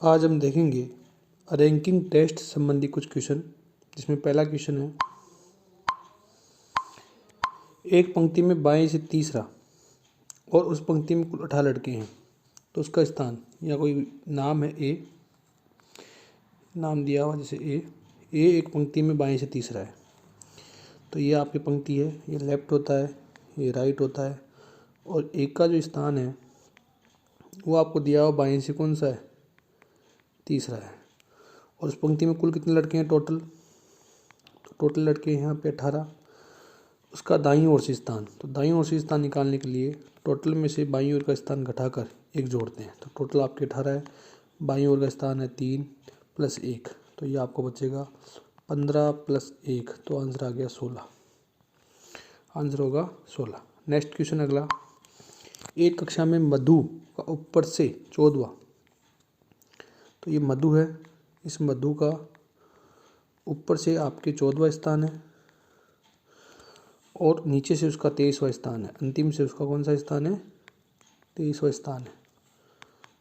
आज हम देखेंगे रैंकिंग टेस्ट संबंधी कुछ क्वेश्चन, जिसमें पहला क्वेश्चन है, एक पंक्ति में बाएं से तीसरा और उस पंक्ति में कुल 18 लड़के हैं, तो उसका स्थान या कोई नाम है ए, नाम दिया हुआ जैसे ए एक पंक्ति में बाएं से तीसरा है, तो ये आपकी पंक्ति है, ये लेफ्ट होता है, ये राइट होता है, और एक का जो स्थान है वो आपको दिया हुआ बाएं से कौन सा है, तीसरा है, और उस पंक्ति में कुल कितने लड़के हैं टोटल, तो टोटल लड़के हैं यहाँ पे 18। उसका दाईं ओर से स्थान, तो दाईं ओर से स्थान निकालने के लिए टोटल में से बाईं ओर का स्थान घटाकर एक जोड़ते हैं, तो टोटल आपके 18 है, बाईं ओर का स्थान है 3 + 1, तो ये आपको बचेगा 15 + 1, तो आंसर आ गया 16, आंसर होगा 16। नेक्स्ट क्वेश्चन अगला, एक कक्षा में मधु का ऊपर से 14वां, तो ये मधु है, इस मधु का ऊपर से आपके 14वां स्थान है और नीचे से उसका 23वां स्थान है, अंतिम से उसका कौन सा स्थान है, 23वां स्थान है।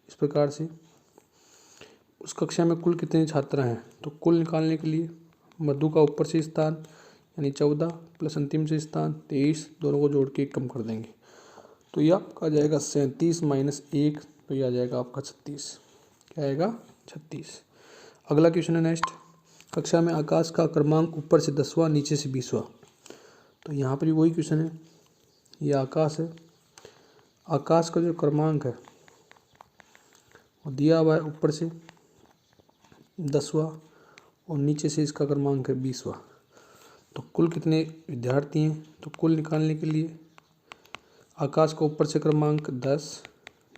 इस प्रकार से उस कक्षा में कुल कितने छात्र हैं, तो कुल निकालने के लिए मधु का ऊपर से स्थान यानी 14 प्लस अंतिम से स्थान 23, दोनों को जोड़ के कम कर देंगे, तो ये आपका आ जाएगा 37 - 1, तो ये आ जाएगा आपका 36, क्या आएगा 36। अगला क्वेश्चन है नेक्स्ट, कक्षा में आकाश का क्रमांक ऊपर से 10वां नीचे से 20वां, तो यहाँ पर भी वही क्वेश्चन है, ये आकाश है, आकाश का जो क्रमांक है वो दिया हुआ है ऊपर से 10वां और नीचे से इसका क्रमांक है 20वां, तो कुल कितने विद्यार्थी हैं, तो कुल निकालने के लिए आकाश का ऊपर से क्रमांक 10,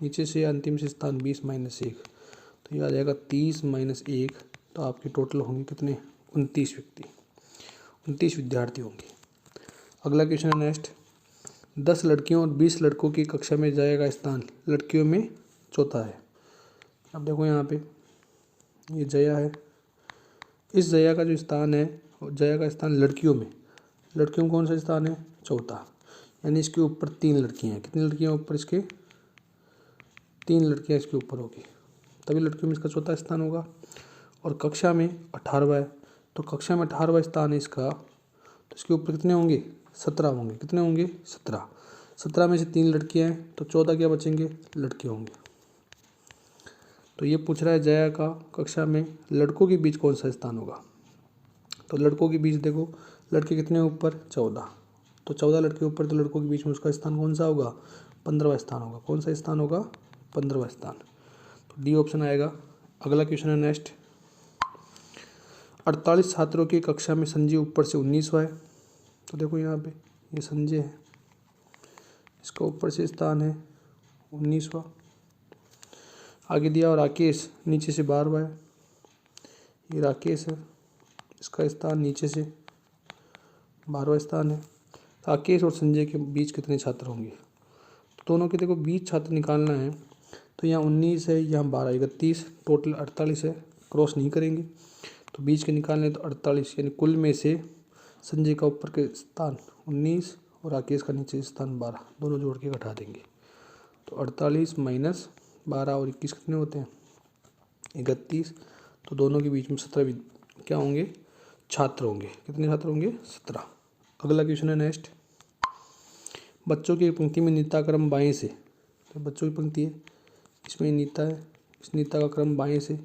नीचे से अंतिम से स्थान 20 - 1, तो ये आ जाएगा 30 - 1, तो आपके टोटल होंगे कितने 29 विद्यार्थी होंगे। अगला क्वेश्चन है नेक्स्ट, 10 लड़कियों और 20 लड़कों की कक्षा में जाएगा स्थान लड़कियों में चौथा है। अब देखो यहाँ पे ये जया है, इस जया का जो स्थान है, जया का स्थान लड़कियों में कौन सा स्थान है, चौथा, यानी इसके ऊपर 3 लड़कियाँ हैं, कितनी लड़कियाँ ऊपर इसके, 3 लड़कियाँ इसके ऊपर होगी, तभी लड़कियों में इसका चौथा स्थान होगा। और कक्षा में 18वां है, तो कक्षा में 18वां स्थान है इसका, तो इसके ऊपर कितने होंगे, 17 होंगे, कितने होंगे 17 में से 3 लड़कियाँ हैं, तो 14 क्या बचेंगे, लड़के होंगे। तो ये पूछ रहा है जया का कक्षा में लड़कों के बीच कौन सा स्थान होगा, तो लड़कों के बीच देखो लड़के कितने ऊपर 14, तो 14 लड़के ऊपर, तो लड़कों के बीच में उसका स्थान कौन सा होगा, 15वां स्थान होगा, कौन सा स्थान होगा, 15वां स्थान, तो डी ऑप्शन आएगा। अगला क्वेश्चन है नेक्स्ट, 48 छात्रों की कक्षा में संजय ऊपर से 19वां है, तो देखो यहाँ पे ये संजय है, इसका ऊपर से स्थान है 19वां, आगे दिया और राकेश नीचे से 12वां है, ये राकेश है, इसका स्थान नीचे से 12वां स्थान है। राकेश और संजय के बीच कितने छात्र होंगे, तो दोनों के देखो बीच छात्र निकालना है, तो यहाँ 19 है, यहाँ 12, 31, टोटल 48 है, क्रॉस नहीं करेंगे, तो बीच के निकालने तो 48, यानी कुल में से संजय का ऊपर के स्थान 19 और राकेश का नीचे स्थान 12, दोनों जोड़ के घटा देंगे, तो 48 - 12 और 21 कितने होते हैं, 31, तो दोनों के बीच में 17 क्या होंगे, छात्र होंगे, कितने छात्र होंगे, 17। अगला क्वेश्चन है नेक्स्ट, बच्चों की पंक्ति में नीता क्रम बाएं से, तो बच्चों की पंक्ति है, इसमें नीता है, इस नीता का क्रम बाएं से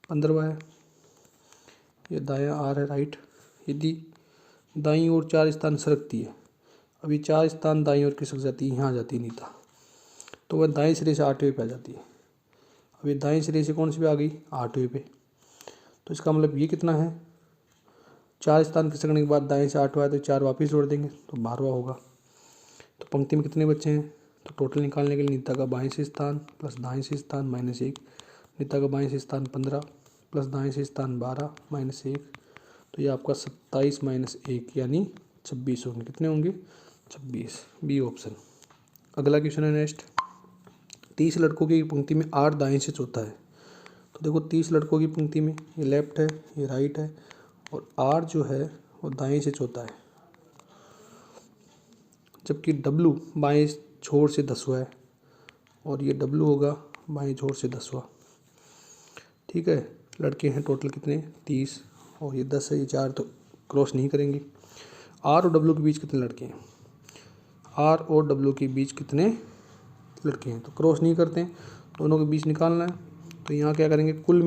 15वां है, ये दायां आर है राइट, यदि दाईं ओर 4 स्थान सरकती है, अभी 4 स्थान दाईं ओर खिसक जाती है, यहाँ आ जाती है नीता, तो वह दाएं सिरे से 8वें पे आ जाती है, अभी दाएं सिरे से कौन सी पे आ गई, 8वें पे, तो इसका मतलब ये कितना है, 4 स्थान खिसकने के बाद दाएं से 8वां है, तो 4 वापस जोड़ देंगे तो 12वां होगा, तो पंक्ति में कितने बच्चे हैं, तो टोटल निकालने के लिए नीता का बाएं से स्थान प्लस दाएं से स्थान -1, नीता का बाएं से स्थान 15 प्लस दाएं से स्थान 12 -1, तो ये आपका 27 - 1 यानी 26 होंगे, कितने होंगे 26, बी ऑप्शन। अगला क्वेश्चन है नेक्स्ट, 30 लड़कों की पंक्ति में 8 दाएं से चौथा है, तो देखो 30 लड़कों की पंक्ति में ये लेफ्ट है, ये राइट है, और 8 जो है वो दाएं से चौथा है, जबकि W बाएं छोर से 10वां है, और ये W होगा बाएं छोर से 10वां, ठीक है। लड़के हैं टोटल कितने 30 और ये 10 है, ये 4 तो क्रॉस नहीं करेंगे। आर और डब्ल्यू के बीच कितने लड़के हैं, आर और डब्ल्यू के बीच कितने लड़के हैं, तो क्रॉस नहीं करते हैं, दोनों के बीच निकालना है। तो यहाँ क्या करेंगे, कुल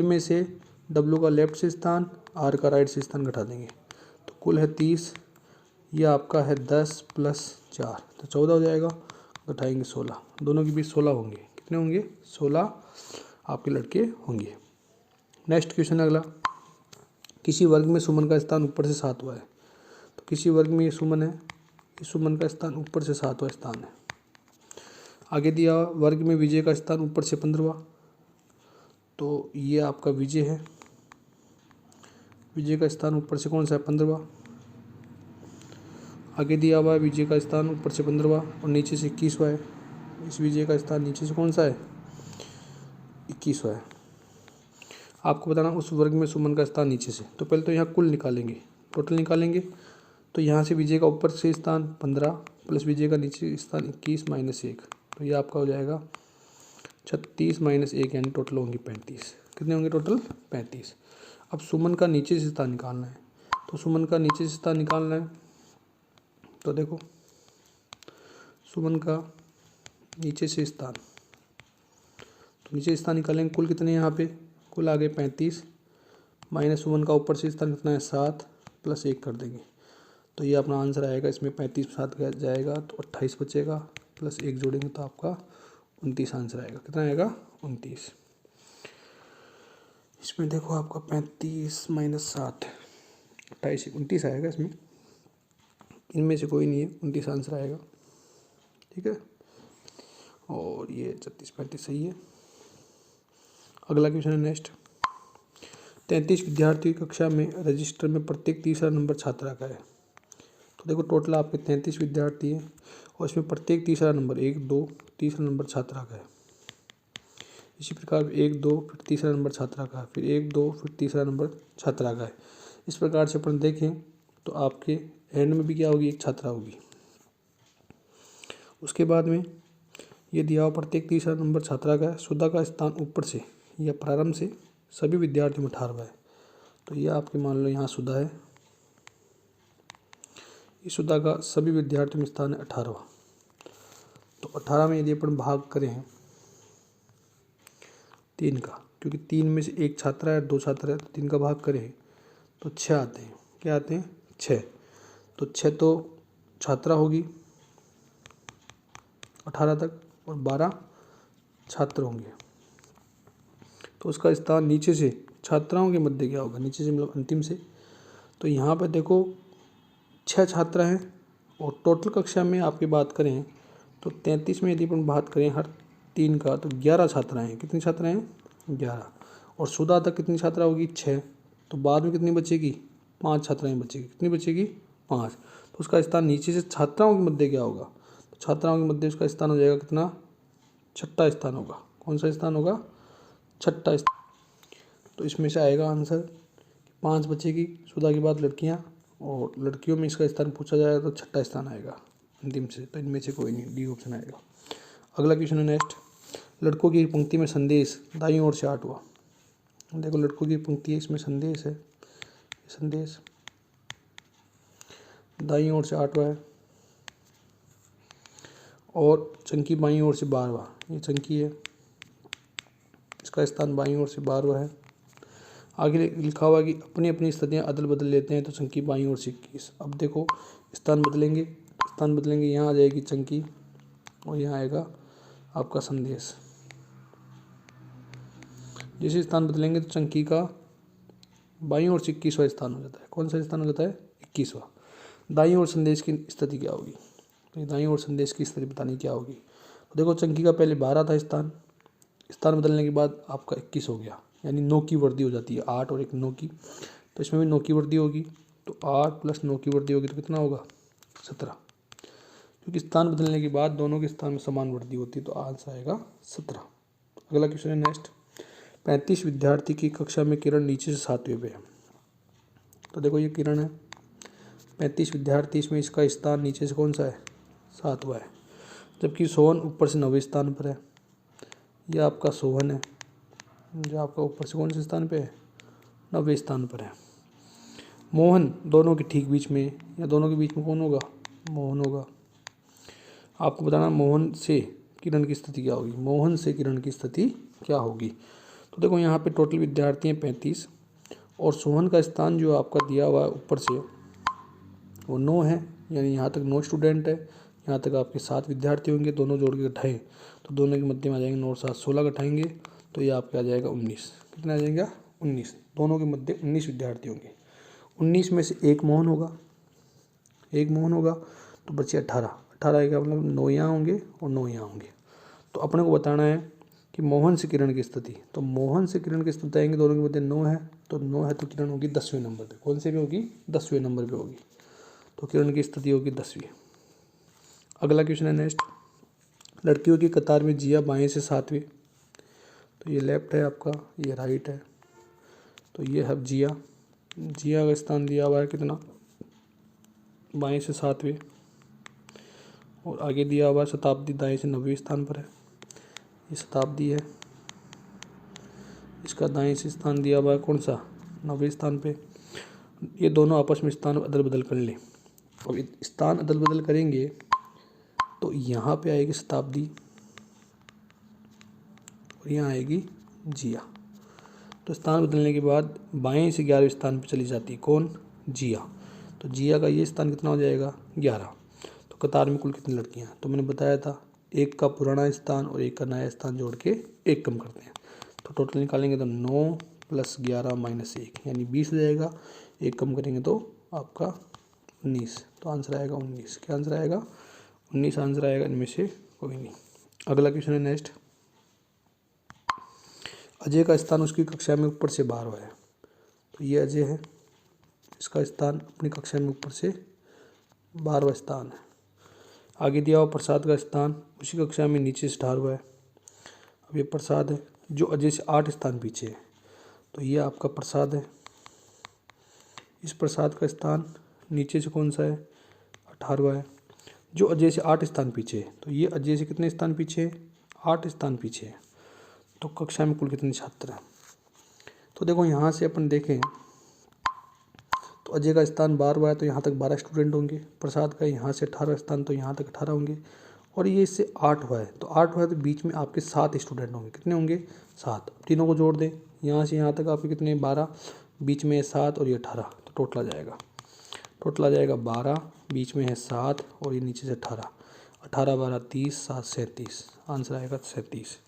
में से डब्ल्यू का लेफ्ट से स्थान आर का राइट से स्थान घटा देंगे। तो कुल है 30, ये आपका है 10 + 4 तो 14 हो जाएगा, घटाएंगे 16, दोनों के बीच 16 होंगे। कितने होंगे 16 आपके लड़के होंगे। नेक्स्ट क्वेश्चन है अगला, किसी वर्ग में सुमन का स्थान ऊपर से 7वां है। तो किसी वर्ग में ये सुमन है, इस सुमन का स्थान ऊपर से 7वां स्थान है। आगे दिया वर्ग में विजय का स्थान ऊपर से 15वां, तो ये आपका विजय है, विजय का स्थान ऊपर से कौन सा है 15वां। आगे दिया हुआ है विजय का स्थान ऊपर से 15वां और नीचे से 21वां है। इस विजय का स्थान नीचे से कौन सा है 21वां है। आपको बताना उस वर्ग में सुमन का स्थान नीचे से, तो पहले तो यहाँ कुल निकालेंगे, टोटल निकालेंगे। तो यहाँ से विजय का ऊपर से स्थान 15 प्लस विजय का नीचे स्थान 21 - 1, तो ये आपका हो जाएगा 36 - 1 यानी टोटल होंगे 35। कितने होंगे टोटल 35। अब सुमन का नीचे से स्थान निकालना है, तो सुमन का नीचे से स्थान निकालना है, तो देखो सुमन का नीचे से स्थान, तो नीचे स्थान निकालेंगे। कुल कितने यहाँ पे, कुल आ गए 35 माइनस सुमन का ऊपर से स्थान कितना है 7 + 1 कर देंगे, तो ये अपना आंसर आएगा। इसमें 35 7 जाएगा तो 28 बचेगा, प्लस 1 जोड़ेंगे तो आपका 29 आंसर आएगा। कितना आएगा 29। इसमें देखो आपका 35 - 7 28 29 आएगा इसमें, इनमें से कोई नहीं है, 29 आंसर आएगा। ठीक है, और ये 36 35 सही है। अगला क्वेश्चन है नेक्स्ट, 33 विद्यार्थी कक्षा में रजिस्टर में प्रत्येक तीसरा नंबर छात्रा का है। तो देखो टोटल आपके 33 विद्यार्थी हैं और इसमें प्रत्येक तीसरा नंबर 1 2 तीसरा नंबर छात्रा का है। इसी प्रकार 1 2 फिर तीसरा नंबर छात्रा का है, फिर 1 2 फिर तीसरा नंबर छात्रा का है। इस प्रकार से अपन देखें तो आपके एंड में भी क्या होगी, एक छात्रा होगी। उसके बाद में ये दिया हुआ प्रत्येक तीसरा नंबर छात्रा का है। सुधा का स्थान ऊपर से या प्रारंभ से सभी विद्यार्थियों में 18वां है, तो ये आपके मान लो यहाँ सुधा है, इस सुधा का सभी विद्यार्थियों में स्थान है 18वां। तो 18 में यदि अपन भाग करें 3 का, क्योंकि 3 में से एक छात्रा है 2 छात्र है, तो 3 का भाग करें तो 6 आते हैं। क्या आते हैं 6, तो 6 तो छात्रा होगी 18 तक और 12 छात्र होंगे, तो उसका स्थान नीचे से छात्राओं के मध्य क्या होगा, नीचे से मतलब अंतिम से। तो यहाँ पर देखो 6 छात्र हैं और टोटल कक्षा में आपकी बात करें तो 33 में यदि अपन बात करें हर 3 का, तो 11 छात्राएँ हैं। कितनी छात्राएँ हैं 11, और सुधा तक कितनी छात्रा होगी 6, तो बाद में कितनी बचेगी 5 छात्राएँ बचेगी। कितनी बचेगी 5, तो उसका स्थान नीचे से छात्राओं के मध्य क्या होगा, तो छात्राओं के मध्य उसका स्थान हो जाएगा कितना, छठा स्थान होगा। कौन सा स्थान होगा, छठा स्थान। तो इसमें से आएगा आंसर 5 बचेगी सुधा के बाद लड़कियां, और लड़कियों में इसका स्थान पूछा जाएगा तो छठा स्थान आएगा अंतिम से, तो इनमें से कोई नहीं, डी ऑप्शन आएगा। अगला क्वेश्चन है नेक्स्ट, लड़कों की पंक्ति में संदेश दाईं ओर से 8वां। देखो लड़कों की पंक्ति है, इसमें संदेश है, संदेश दाईं ओर से 8वां है, और चंकी बाईं ओर से 12वां। ये चंकी है, इसका स्थान बाईं ओर से 12वां है। आगे लिखा हुआ कि अपनी अपनी स्थितियाँ अदल बदल लेते हैं, तो चंकी बाईं ओर से 21। अब देखो स्थान बदलेंगे, स्थान बदलेंगे, यहाँ आ जाएगी चंकी और यहाँ आएगा आपका संदेश। जैसे स्थान बदलेंगे तो चंकी का बाईं ओर से 21वां स्थान हो जाता है। कौन सा स्थान हो जाता है 21वां। दाईं ओर संदेश की स्थिति क्या होगी, तो दाईं ओर संदेश की स्थिति बतानी क्या होगी। तो देखो चंकी का पहले 12 था स्थान, स्थान बदलने के बाद आपका 21 हो गया, यानी 9 की वृद्धि हो जाती है, 8 और 1 9 की, तो इसमें भी 9 की वृद्धि होगी, तो 8 + 9 की वृद्धि होगी तो कितना होगा 17, क्योंकि स्थान बदलने के बाद दोनों के स्थान में समान वृद्धि होती है, तो आंसर आएगा 17। अगला क्वेश्चन है नेक्स्ट, 35 विद्यार्थी की कक्षा में किरण नीचे से 7वें पे है। तो देखो ये किरण है, 35 विद्यार्थी, इसमें इसका स्थान नीचे से कौन सा है 7वां है, जबकि सोहन ऊपर से 9वें स्थान पर है। यह आपका सोहन है, जो आपका ऊपर से कौन से स्थान पे है, 90वें स्थान पर है। मोहन दोनों के ठीक बीच में, या दोनों के बीच में कौन होगा, मोहन होगा। आपको बताना मोहन से किरण की स्थिति क्या होगी, मोहन से किरण की स्थिति क्या होगी। तो देखो यहाँ पे टोटल विद्यार्थी हैं 35, और सोहन का स्थान जो आपका दिया हुआ है ऊपर से वो 9 है, यानी यहाँ तक 9 स्टूडेंट है। यहाँ तक आपके 7 विद्यार्थी होंगे, दोनों जोड़ के घटाएं तो दोनों के मध्य में आ जाएंगे 9 और 7 16 घटाएंगे तो ये आपके आ जाएगा 19। कितना आ जाएगा 19, दोनों के मध्य 19 विद्यार्थी होंगे। 19 में से एक मोहन होगा, एक मोहन होगा तो बचे 18। 18 का मतलब 9 यहाँ होंगे और 9 यहाँ होंगे। तो अपने को बताना है कि मोहन से किरण की स्थिति, तो मोहन से किरण की स्थिति आएंगे, दोनों के मध्य 9 है, तो 9 है तो किरण होगी 10वें नंबर पे। कौन से पे होगी, 10वें नंबर पे होगी, तो किरण की स्थिति होगी 10वीं। अगला क्वेश्चन है नेक्स्ट, लड़कियों की कतार में जिया बाएं से 7वीं, तो ये लेफ्ट है आपका, ये राइट है, तो ये है जिया। जिया का स्थान दिया हुआ है कितना, बाएं से 7वीं, और आगे दिया हुआ है शताब्दी दाएं से 90वें स्थान पर है। ये शताब्दी है, इसका दाएं से स्थान दिया हुआ है कौन सा, 90वें स्थान पे। ये दोनों आपस में स्थान अदल बदल कर लें। अब स्थान अदल बदल करेंगे तो यहाँ पे आएगी शताब्दी और यहाँ आएगी जिया। तो स्थान बदलने के बाद बाएं से 11वें स्थान पे चली जाती है कौन, जिया। तो जिया का ये स्थान कितना हो जाएगा, 11। तो कतार में कुल कितनी लड़कियाँ हैं, तो मैंने बताया था एक का पुराना स्थान और एक का नया स्थान जोड़ के एक कम करते हैं। तो टोटल निकालेंगे तो 9 + 11 - 1 यानी 20 हो जाएगा। एक कम करेंगे तो आपका 19, तो आंसर आएगा 19। क्या आंसर आएगा, 19 आंसर आएगा, इनमें से कोई नहीं। अगला क्वेश्चन है नेक्स्ट, अजय का स्थान उसकी कक्षा में ऊपर से 12वां है, तो ये अजय है, इसका स्थान अपनी कक्षा में ऊपर से 12वां स्थान है। आगे दिया हुआ प्रसाद का स्थान उसी कक्षा में नीचे से 18वां है। अब ये प्रसाद है जो अजय से 8 स्थान पीछे है, तो ये आपका प्रसाद है। इस प्रसाद का स्थान नीचे से कौन सा है, 18वां है, जो अजय से 8 स्थान पीछे है, तो ये अजय से कितने स्थान पीछे है, 8 स्थान पीछे है। तो कक्षा में कुल कितने छात्र हैं, तो देखो यहाँ से अपन देखें तो अजय का स्थान 12वां है, तो यहाँ तक 12 स्टूडेंट होंगे। प्रसाद का यहाँ से 18वां स्थान, तो यहाँ तक 18 होंगे। और ये इससे 8वां है, तो 8वां है तो बीच में आपके 7 स्टूडेंट होंगे। कितने होंगे, 7। तीनों को जोड़ दें, यहाँ से यहाँ तक आपके कितने, 12, बीच में है 7 और ये 18, तो टोटल आ जाएगा, टोटल आ जाएगा 12, बीच में है 7 और ये नीचे से 18। 18 12 30, 7 37, आंसर आएगा 37।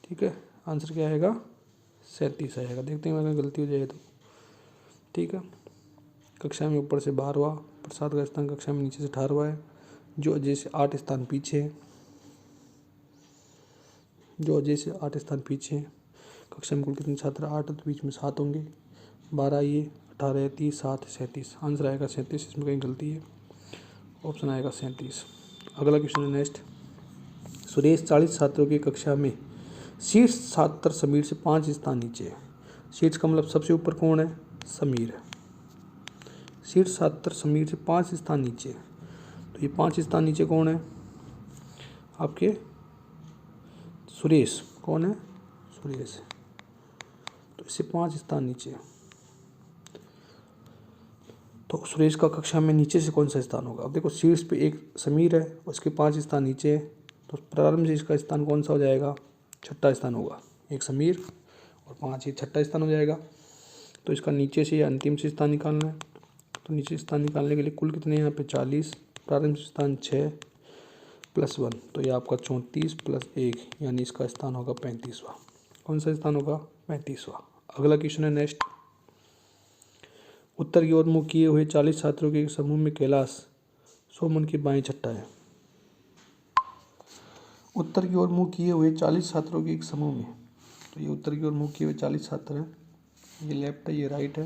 ठीक है, आंसर क्या आएगा, 37 आएगा। देखते हैं अगर गलती हो जाए तो। ठीक है, कक्षा में ऊपर से 12वां, प्रसाद का स्थान कक्षा में नीचे से 18वां है, जो अजय से 8 स्थान पीछे है, जो अजय से 8 स्थान पीछे है। कक्षा में कुल कितने छात्र, 8, तो बीच में 7 होंगे। 12 ये, 18 30, 7 37, आंसर आएगा 37। इसमें कहीं गलती है, ऑप्शन आएगा 37। अगला क्वेश्चन है नेक्स्ट, सुरेश 40 छात्रों की कक्षा में शीर्ष छात्र समीर से 5 स्थान नीचे है। शीर्ष का मतलब सबसे ऊपर कौन है, समीर है। शीर्ष छात्र समीर से 5 स्थान नीचे है, तो ये 5 स्थान नीचे कौन है, आपके सुरेश। कौन है, सुरेश है, तो इससे 5 स्थान नीचे है। तो सुरेश का कक्षा में नीचे से कौन सा स्थान होगा। अब देखो शीर्ष पे एक समीर है, उसके 5 स्थान नीचे है, तो प्रारंभ से इसका स्थान कौन सा हो जाएगा, छठा स्थान होगा। एक समीर और 5 ये छठा स्थान हो जाएगा। तो इसका नीचे से या अंतिम से स्थान निकालना है, तो नीचे स्थान निकालने के लिए कुल कितने यहाँ पे 40, प्रारंभ से स्थान 6 + 1, तो ये आपका 34 + 1 यानी इसका स्थान होगा 35वां। कौन सा स्थान होगा, 35वां। अगला क्वेश्चन है नेक्स्ट, उत्तर की ओर मुँह किए हुए 40 छात्रों के एक समूह में कैलाश सोमन की बाएं छठा है। उत्तर की ओर मुँह किए हुए 40 छात्रों के एक समूह में, तो ये उत्तर की ओर मुँह किए हुए 40 छात्र हैं, ये लेफ्ट है ये राइट है,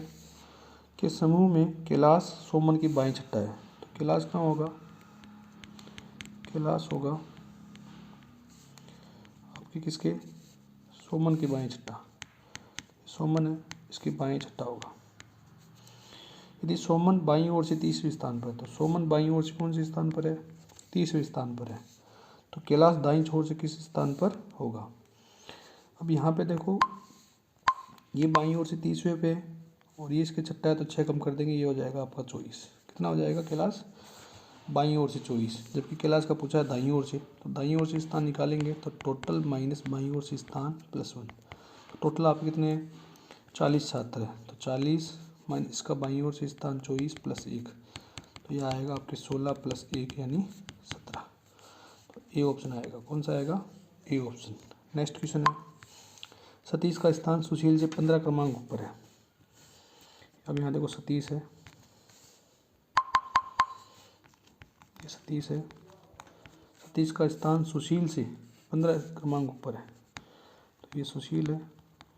के समूह में कैलाश सोमन की बाएं छठा है। तो कैलाश कहाँ होगा, कैलाश होगा आपके किसके, सोमन की बाएं छठा। सोमन है, इसकी बाएं छठा होगा। यदि सोमन बाईं ओर से 30वें स्थान पर है, तो सोमन बाईं ओर से कौन से स्थान पर है, 30वें स्थान पर है, तो कैलाश दाईं ओर से किस स्थान पर होगा। अब यहाँ पे देखो ये बाईं ओर से 30वें पे है और ये इसके छठा है, तो 6 कम कर देंगे, ये हो जाएगा आपका 24। कितना हो जाएगा कैलाश? बाईं ओर से 24, जबकि कैलाश का पूछा है दाईं ओर से, तो दाईं ओर से स्थान निकालेंगे तो टोटल माइनस बाईं ओर से स्थान प्लस 1, तो टोटल आपके कितने हैं? 40 छात्र है, तो 40 माइनस इसका बाईं ओर से स्थान 24 प्लस 1, तो यह आएगा आपके 16 प्लस 1 यानी 17। तो ए ऑप्शन आएगा। कौन सा आएगा? A option. नेक्स्ट क्वेश्चन है, सतीश का स्थान सुशील से 15 क्रमांक ऊपर है। अब यहाँ देखो सतीश है, ये सतीश है, सतीश का स्थान सुशील से 15 क्रमांक ऊपर है, तो ये सुशील है,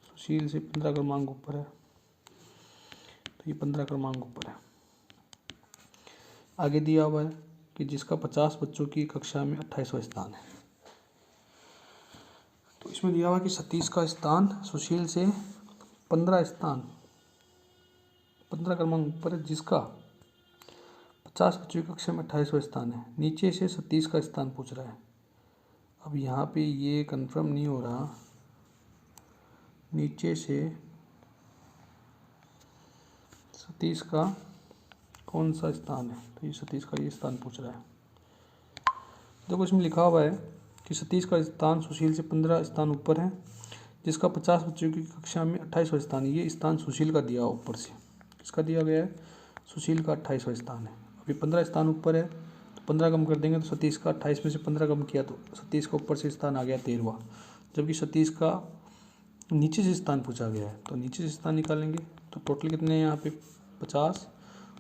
सुशील से 15 क्रमांक ऊपर है, तो ये 15 क्रमांक ऊपर है। आगे दिया हुआ है कि जिसका 50 बच्चों की कक्षा में 28वां स्थान है। तो इसमें दिया हुआ कि सतीश का स्थान सुशील से 15 क्रमांक ऊपर है, जिसका 50 बच्चों की कक्षा में 28वां स्थान है। नीचे से सतीश का स्थान पूछ रहा है। अब यहाँ पे ये कंफर्म नहीं हो रहा, नीचे से सतीश का कौन सा स्थान है, तो ये सतीश का ये स्थान पूछ रहा है। देखो इसमें लिखा हुआ है कि सतीश का स्थान सुशील से 15 स्थान ऊपर है, जिसका 50 बच्चों की कक्षा में 28वां स्थान है। ये स्थान सुशील का दिया ऊपर से, किसका दिया गया है? सुशील का 28वां स्थान है। अभी 15 स्थान ऊपर है, तो 15 कम कर देंगे, तो सतीश का 28 में से 15 कम किया तो सतीश का ऊपर से स्थान आ गया 13वां, जबकि सतीश का नीचे से स्थान पूछा गया है, तो नीचे से स्थान निकालेंगे तो टोटल कितने हैं यहाँ पे? 50,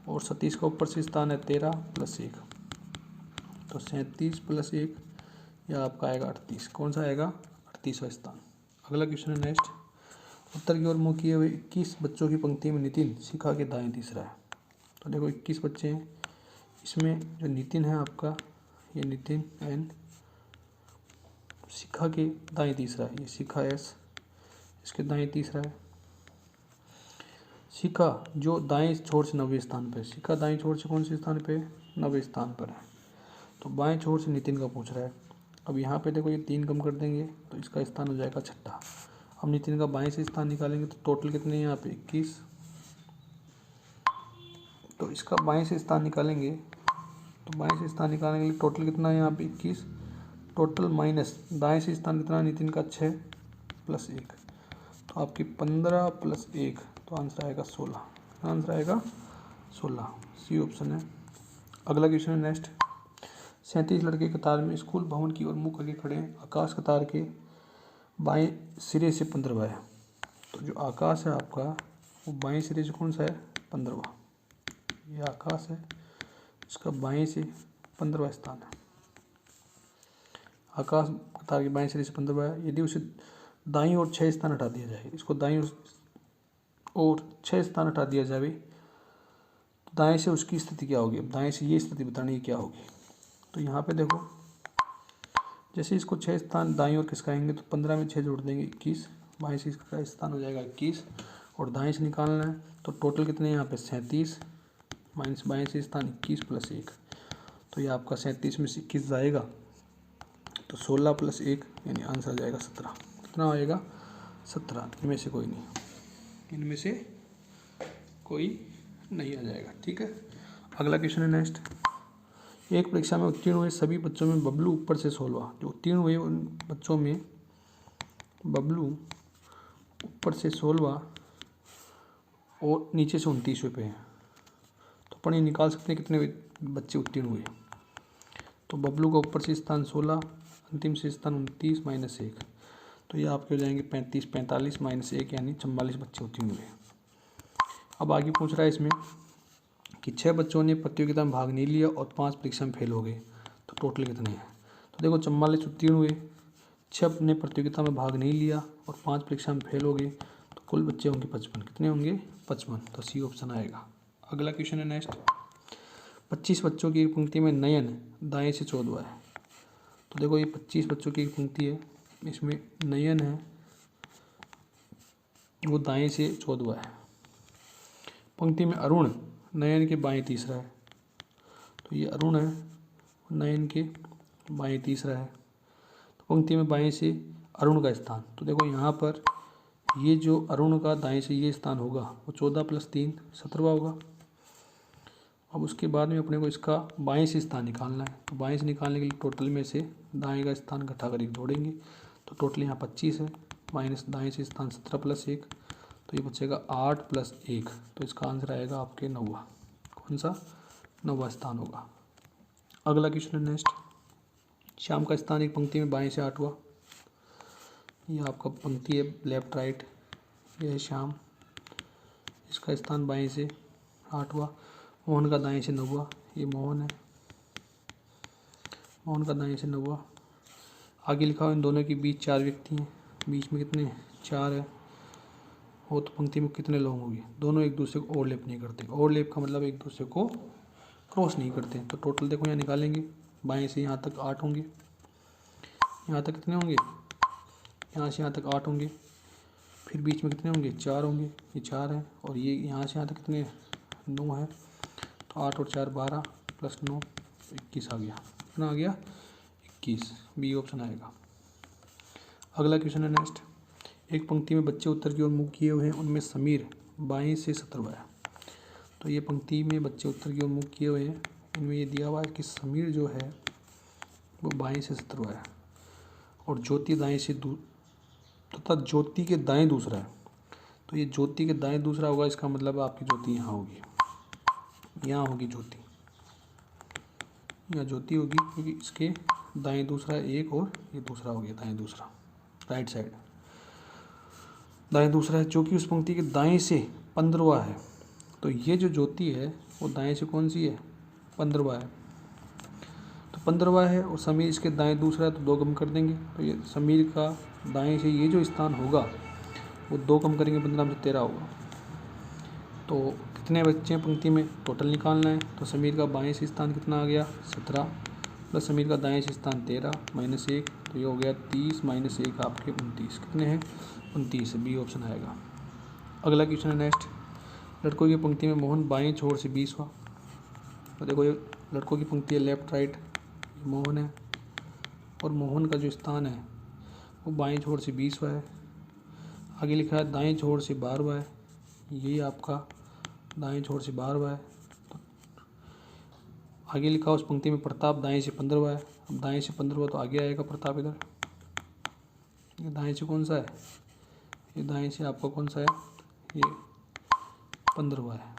और सतीश का ऊपर से स्थान है 13 प्लस 1, तो 37 प्लस 1, यह आपका आएगा 38। कौन सा आएगा? 38वां स्थान। अगला क्वेश्चन है नेक्स्ट, उत्तर की ओर मुँह किए हुए 21 बच्चों की पंक्ति में नितिन शिखा के दाएं तीसरा है। तो देखो 21 बच्चे हैं, इसमें जो नितिन है आपका, ये नितिन एन शिखा के दाएं तीसरा है, ये शिखा एस इसके दाएं तीसरा है। शिखा जो दाएं छोर से 90वें स्थान पर है, शिखा दाएं छोर से कौन से स्थान पे है? 90वें स्थान पर है। तो बाएं छोर से नितिन का पूछ रहा है। अब यहाँ पे देखो ये 3 कम कर देंगे तो इसका स्थान हो जाएगा छठा। अब नितिन का बाएं से स्थान निकालेंगे तो टोटल कितने हैं यहाँ पे? 21, तो इसका बाएं से स्थान निकालेंगे, तो बाएं से स्थान निकालने के लिए टोटल कितना है यहाँ पे? 21, टोटल माइनस दाएं से स्थान कितना है नितिन का? 6 प्लस 1, तो आपकी 15 प्लस 1, तो आंसर आएगा 16। आंसर आएगा 16, सी ऑप्शन है। अगला क्वेश्चन है नेक्स्ट, 37 लड़के कतार में स्कूल भवन की ओर मुँह करके खड़े हैं। आकाश कतार के बाएं सिरे से 15वां है। तो जो आकाश है आपका वो बाएं सिरे से कौन सा है? 15वां। ये आकाश है, इसका बाएं से 15वां स्थान है। आकाश कतार के बाएं सिरे से 15वां है। यदि उसे दाईं ओर 6 स्थान हटा दिया जाए, इसको दाईं ओर 6 स्थान हटा दिया जाए, तो दाएं से उसकी स्थिति क्या होगी? अब दाएं से ये स्थिति बतानी है क्या होगी। तो यहाँ पे देखो, जैसे इसको 6 स्थान दाईं ओर खिसकाएंगे तो 15 में 6 जोड़ देंगे 21, बाएं से इसका स्थान हो जाएगा 21, और दाएं से निकालना है तो टोटल कितने यहाँ पे? 37 माइनस बाएं से स्थान 21 प्लस 1, तो ये आपका 37 में से 21 जाएगा तो 16 प्लस 1 यानी आंसर आ जाएगा 17। कितना आएगा? 17। इनमें से कोई नहीं, इनमें से कोई नहीं आ जाएगा। ठीक है, अगला क्वेश्चन है नेक्स्ट, एक परीक्षा में उत्तीर्ण हुए सभी बच्चों में बबलू ऊपर से 16वां। जो उत्तीर्ण हुए उन बच्चों में बबलू ऊपर से 16वां और नीचे से 29वें पे है। तो अपन ये निकाल सकते हैं कितने बच्चे उत्तीर्ण हुए। तो बबलू का ऊपर से स्थान 16, अंतिम से स्थान 29 माइनस 1, तो ये आपके हो जाएंगे 35, 45 माइनस 1 यानी 44 बच्चे उत्तीर्ण हुए। अब आगे पूछ रहा है इसमें कि 6 बच्चों ने प्रतियोगिता में भाग नहीं लिया और 5 परीक्षा में फेल हो गए, तो टोटल कितने हैं। तो देखो 44 उत्तीर्ण हुए, 6 ने प्रतियोगिता में भाग नहीं लिया और 5 परीक्षा में फेल हो गए, तो कुल बच्चे होंगे 55। कितने होंगे? 55, तो सी ऑप्शन आएगा। अगला क्वेश्चन है नेक्स्ट, 25 बच्चों की एक पंक्ति में नयन दाएं से 14वां है। तो देखो ये 25 बच्चों की एक पंक्ति है, इसमें नयन है वो दाएं से 14वां है। पंक्ति में अरुण नयन के बाएं तीसरा है, तो ये अरुण है नयन के बाएं तीसरा है। तो पंक्ति में बाएं से अरुण का स्थान। तो देखो यहाँ पर ये जो अरुण का दाएं से ये स्थान होगा वो 14 + 3 17वां होगा। अब उसके बाद में अपने को इसका बाएं से स्थान निकालना है। तो बाएं से निकालने के लिए टोटल में से दाएं का स्थान घटा कर एक जोड़ेंगे। तो टोटल यहाँ 25 है, माइनस दाएं से स्थान 17 + 1, तो ये बचेगा 8 + 1। तो इसका आंसर आएगा आपके 9वां। कौन सा? 9वां स्थान होगा। अगला क्वेश्चन है नेक्स्ट। श्याम का स्थान एक पंक्ति में बाएं से 8वां। ये आपका पंक्ति है लेफ्ट राइट, ये है श्याम, इसका स्थान बाएं से 8वां। मोहन का दाएं से 9वां, ये मोहन है, मोहन का दाएं से 9वां। आगे लिखा हुआ इन दोनों के बीच 4 व्यक्ति हैं, बीच में कितने 4 है, और तो पंक्ति में कितने लोग होंगे? दोनों एक दूसरे को ओवरलैप नहीं करते। ओवरलैप का मतलब एक दूसरे को क्रॉस नहीं करते। तो टोटल देखो यहाँ निकालेंगे, बाएं से यहाँ तक 8 होंगे, यहाँ तक कितने होंगे? यहाँ से यहाँ तक 8 होंगे, फिर बीच में कितने होंगे? 4 होंगे, ये 4 है, और ये यहाँ से यहाँ तक कितने 9 है। तो 8 और 4 12 + 9 21 आ गया। कितना आ गया? 21। बी ऑप्शन आएगा। अगला क्वेश्चन है नेक्स्ट। एक पंक्ति में बच्चे उत्तर की ओर मुँह किए हुए हैं, उनमें समीर बाएं से 17वां है। तो ये पंक्ति में बच्चे उत्तर की ओर मुँह किए हुए हैं, इनमें ये दिया हुआ है कि समीर जो है वो बाएं से 17वां है, और ज्योति दाएं से तथा ज्योति के दाएं दूसरा है। तो ये ज्योति के दाएं दूसरा होगा, इसका मतलब आपकी ज्योति यहाँ होगी, यहाँ होगी ज्योति, यहाँ ज्योति होगी, क्योंकि इसके दाएं दूसरा एक और ये दूसरा हो गया दाएं दूसरा, राइट साइड दाएं दूसरा है, जो कि उस पंक्ति के दाएं से 15वां है। तो ये जो ज्योति है वो दाएं से कौन सी है? 15वां है। तो 15वां है और समीर इसके दाएं दूसरा है, तो 2 कम कर देंगे। तो ये समीर का दाएं से ये जो स्थान होगा वो 2 कम करेंगे, 15 से 13 होगा। तो कितने बच्चे हैं पंक्ति में? टोटल निकालना है। तो समीर का बाएं से स्थान कितना आ गया? 17 प्लस समीर का दाएं से स्थान 13 - 1, तो ये हो गया 30 - 1 आपके 29। कितने हैं? 29। बी ऑप्शन आएगा। अगला क्वेश्चन है नेक्स्ट। लड़कों की पंक्ति में मोहन बाएं छोर से 20वां। तो देखो ये लड़कों की पंक्ति है लेफ्ट राइट, मोहन है, और मोहन का जो स्थान है वो बाएं छोर से 20वां है। आगे लिखा है दाएं छोर से 12वां है, यही आपका दाएं छोर से 12वां है। तो आगे लिखा उस पंक्ति में प्रताप दाएं से 15वां है। अब दाएं से 15वां तो आगे आएगा प्रताप इधर। ये दाएं से कौन सा है? ये दाएं से आपका कौन सा है? ये 15वां है।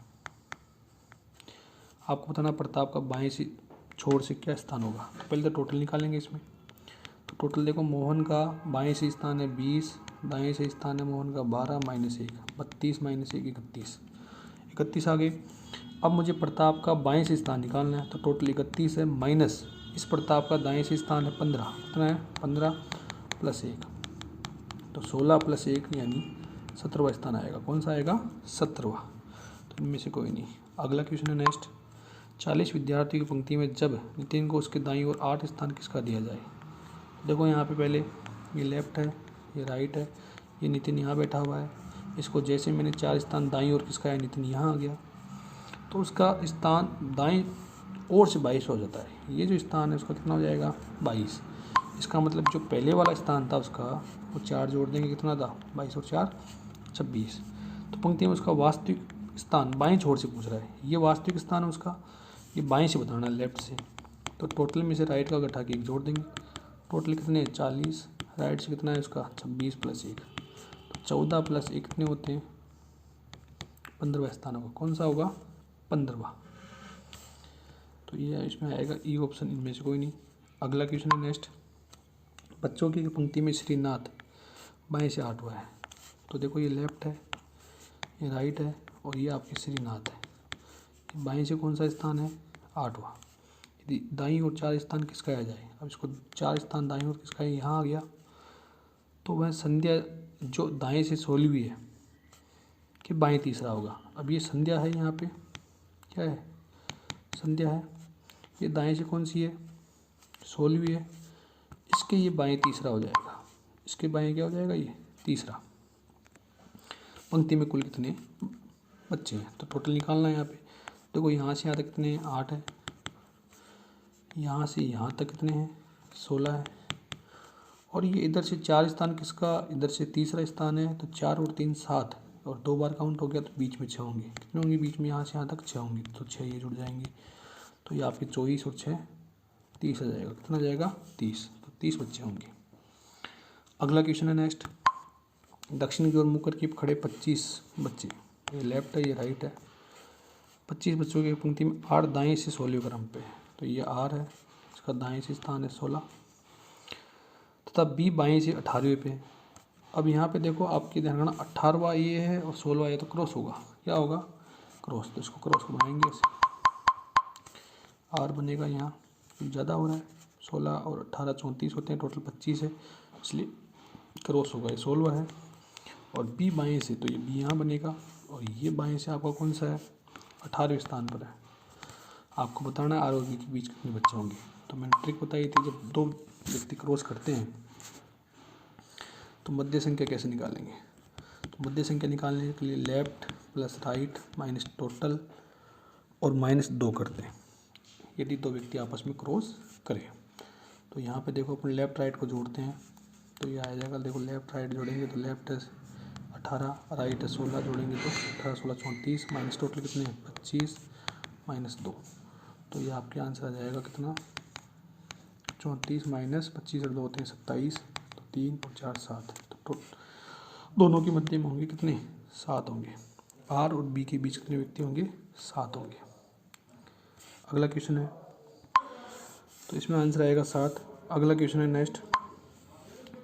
आपको बताना प्रताप का बाएं से छोर से क्या स्थान होगा। तो पहले तो टोटल निकालेंगे इसमें। तो टोटल देखो, मोहन का बाएं से स्थान है 20, दाएं से स्थान है मोहन का 12 - 1 32 - 1 31 31 आ गए। अब मुझे प्रताप का बाएं से स्थान निकालना है। तो टोटल 31 है, माइनस इस प्रताप का दाएं से स्थान है 15। कितना है? 15 + 1, तो 16 + 1 यानी 17वां स्थान आएगा। कौन सा आएगा? 17वां। तो इनमें से कोई नहीं। अगला क्वेश्चन है नेक्स्ट। 40 विद्यार्थियों की पंक्ति में जब नितिन को उसके दाईं ओर 8 स्थान किसका दिया जाए। देखो यहाँ पे पहले ये लेफ्ट है, ये राइट है, ये नितिन यहाँ बैठा हुआ है। इसको जैसे मैंने 4 स्थान दाईं ओर किसका है, नितिन यहाँ आ गया, तो उसका स्थान दाईं ओर से 22 हो जाता है। ये जो स्थान है उसका कितना हो जाएगा? 22। इसका मतलब जो पहले वाला स्थान था उसका वो 4 जोड़ देंगे, कितना था? 22 और 4 26। तो पंक्ति में उसका वास्तविक स्थान बाएं छोर से पूछ रहा है। ये वास्तविक स्थान है उसका, ये बाएं से बताना है, लेफ्ट से। तो टोटल में से राइट का घटा के 1 जोड़ देंगे। टोटल कितने? 40। राइट से कितना है उसका? 26 + 1, तो 14 + 1 कितने होते हैं? 15वां स्थान होगा। कौन सा होगा? 15वां। तो ये इसमें आएगा ई ऑप्शन, इनमें से कोई नहीं। अगला क्वेश्चन है नेक्स्ट। बच्चों की पंक्ति में श्रीनाथ बाएं से 8वां है। तो देखो ये लेफ्ट है, ये राइट है, और ये आपके श्रीनाथ है। बाएं से कौन सा स्थान है? 8वां। यदि दाईं ओर 4 स्थान किसका आ जाए, अब इसको 4 स्थान दाईं ओर किसका है? यहाँ आ गया। तो वह संध्या जो दाएं से 16वीं है कि बाएं तीसरा होगा। अब ये संध्या है, यहाँ पे क्या है? संध्या है। ये दाएं से कौन सी है? 16वीं है। इसके ये बाएं तीसरा हो जाएगा। इसके बाएं क्या हो जाएगा? ये तीसरा। पंक्ति में कुल कितने बच्चे हैं? तो टोटल निकालना है यहाँ पे। देखो यहाँ से यहाँ तक कितने हैं? 8 है। यहाँ से यहाँ तक कितने हैं? 16 है। और ये इधर से 4 स्थान किसका, इधर से तीसरा स्थान है, तो 4 और 3 7, और 2 बार काउंट हो गया तो बीच में 6 होंगे। कितने होंगे बीच में, यहाँ से यहाँ तक 6 होंगे, तो 6 ये जुड़ जाएंगे, तो ये आपके 24 और 6 30 आ जाएगा। कितना जाएगा 30, तो 30 बच्चे होंगे। अगला क्वेश्चन है नेक्स्ट, दक्षिण की ओर मुँह करके खड़े 25 बच्चे, ये लेफ्ट है ये राइट है। 25 बच्चों की पंक्ति में 8 दाएं से 16वें क्रम पे है, तो ये R है, इसका दाएं से स्थान है 16, तथा B बाएं से 18वें पे है। अब यहाँ पे देखो आपकी ध्यान रखना 18वां ये है और 16वां ये, तो क्रॉस होगा, क्या होगा क्रॉस, तो इसको क्रॉस को बनाएंगे ऐसे, R बनेगा यहाँ, ज़्यादा हो रहा है, 16 और 18 34 होते हैं, टोटल 25 है, इसलिए क्रॉस होगा, ये 16वां है। और B बाएं से, तो ये B यहाँ बनेगा, और ये बाएं से आपका कौन सा है 18वें स्थान पर है। आपको बताना है R और B के बीच कितने बच्चे होंगे। तो मैंने ट्रिक बताई थी, जब दो व्यक्ति क्रॉस करते हैं तो मध्य संख्या कैसे निकालेंगे। तो मध्य संख्या निकालने के लिए left plus right minus total और -2 करते हैं, यदि दो व्यक्ति आपस में क्रॉस करें। तो यहाँ पे देखो अपन लेफ्ट राइट को जोड़ते हैं, तो ये आ जाएगा, देखो लेफ्ट राइट जोड़ेंगे तो लेफ्ट है 18, राइट है 16, जोड़ेंगे तो 18 16 34, माइनस टोटल कितने 25 -2, तो ये आपके आंसर आ जाएगा कितना 34 माइनस 25 और 2 होते हैं 27, तो 3 और 4 7, तो दोनों के मध्य में होंगे कितने 7 होंगे। R और B के बीच कितने व्यक्ति होंगे 7 होंगे। अगला क्वेश्चन है, तो इसमें आंसर आएगा 7। अगला क्वेश्चन है नेक्स्ट,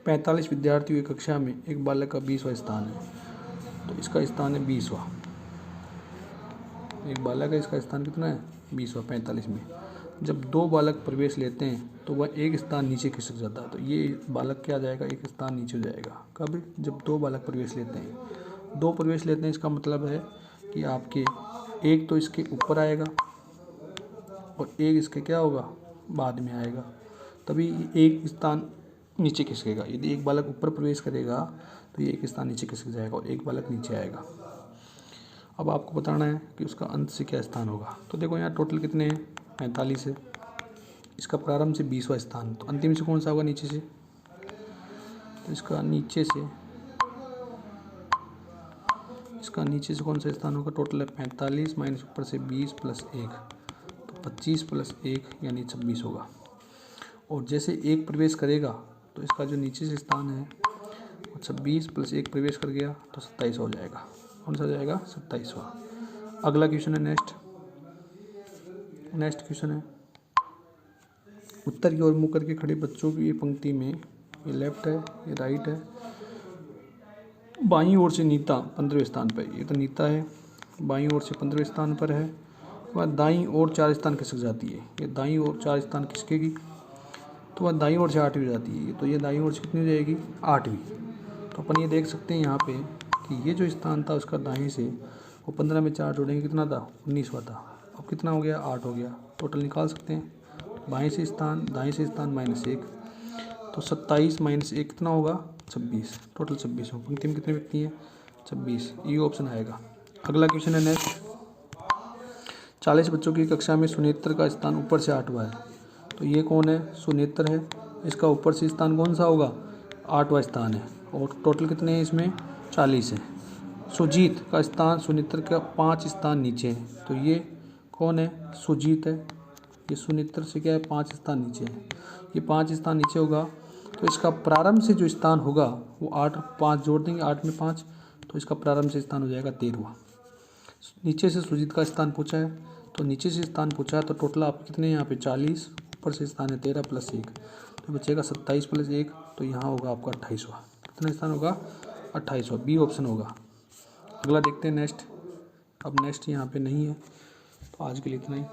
45 विद्यार्थियों की कक्षा में एक बालक का 20वां स्थान है, तो इसका स्थान है 20वां। एक बालक है, इसका स्थान कितना है 20वां 45 में। जब 2 बालक प्रवेश लेते हैं तो वह एक स्थान नीचे खिसक जाता है, तो ये बालक क्या जाएगा एक स्थान नीचे हो जाएगा। कब, जब 2 बालक प्रवेश लेते हैं, 2 प्रवेश लेते हैं, इसका मतलब है कि आपके एक तो इसके ऊपर आएगा और एक इसके क्या होगा बाद में आएगा, तभी एक स्थान नीचे खिसकेगा। यदि एक बालक ऊपर प्रवेश करेगा तो ये एक स्थान नीचे खिसक जाएगा और एक बालक नीचे आएगा। अब आपको बताना है कि उसका अंत से क्या स्थान होगा। तो देखो यहाँ टोटल कितने हैं 45 है, इसका प्रारंभ से 20वां स्थान, तो अंतिम से कौन सा होगा नीचे से, तो इसका नीचे से कौन सा स्थान होगा, टोटल है 45 माइनस ऊपर से 20 प्लस 1, तो 25 प्लस 1 यानी 26 होगा। और जैसे एक प्रवेश करेगा तो इसका जो नीचे से स्थान है 26 प्लस 1 प्रवेश कर गया तो 27 हो जाएगा। कौन सा हो जाएगा 27वां। अगला क्वेश्चन है नेक्स्ट क्वेश्चन है, उत्तर की ओर मुँह करके खड़े बच्चों की पंक्ति में, ये लेफ्ट है ये राइट है, बाईं ओर से नीता 15वें स्थान पर, ये तो नीता है बाईं ओर से 15वें स्थान पर है, वह दाईं ओर 4 स्थान खिसक जाती है, ये दाईं ओर 4 स्थान खिसकेगी तो वह दाईं ओर से 8वीं हो जाती है, तो ये दाईं ओर से कितनी हो जाएगी 8वीं। तो अपन ये देख सकते हैं यहाँ पे कि ये जो स्थान था उसका दाएं से, वो 15 में 4 जोड़ेंगे कितना था 19वां था, अब कितना हो गया 8 हो गया, टोटल निकाल सकते हैं। बाएं से स्थान दाएं से स्थान -1, तो 27 -1 कितना होगा 26, टोटल 26 हो। पंक्ति में कितने व्यक्ति हैं 26, ये ऑप्शन आएगा। अगला क्वेश्चन है नेक्स्ट, 40 बच्चों की कक्षा में सुनेत्र का स्थान ऊपर से 8वां है, तो ये कौन है सुनेत्र है, इसका ऊपर से स्थान कौन सा होगा 8वां स्थान है, और टोटल कितने हैं इसमें 40 है। सुजीत का स्थान सुनेत्र का 5 स्थान नीचे है, तो ये कौन है सुजीत है, ये सुनेत्र से क्या है 5 स्थान नीचे है, ये 5 स्थान नीचे होगा, तो इसका प्रारंभ से जो स्थान होगा वो 8 5 जोड़ देंगे, 8 में 5, तो इसका प्रारंभ से स्थान हो जाएगा 13वां। नीचे से सुजीत का स्थान पूछा है, तो नीचे से स्थान पूछा है, तो टोटल आप कितने यहाँ पे 40, ऊपर से स्थान है 13 प्लस 1, तो बचेगा 27 प्लस 1, तो यहाँ होगा आपका 28वां। कितना स्थान होगा 28वां, बी ऑप्शन होगा। अगला देखते हैं नेक्स्ट, अब नेक्स्ट यहाँ पे नहीं है, तो आज के लिए इतना ही।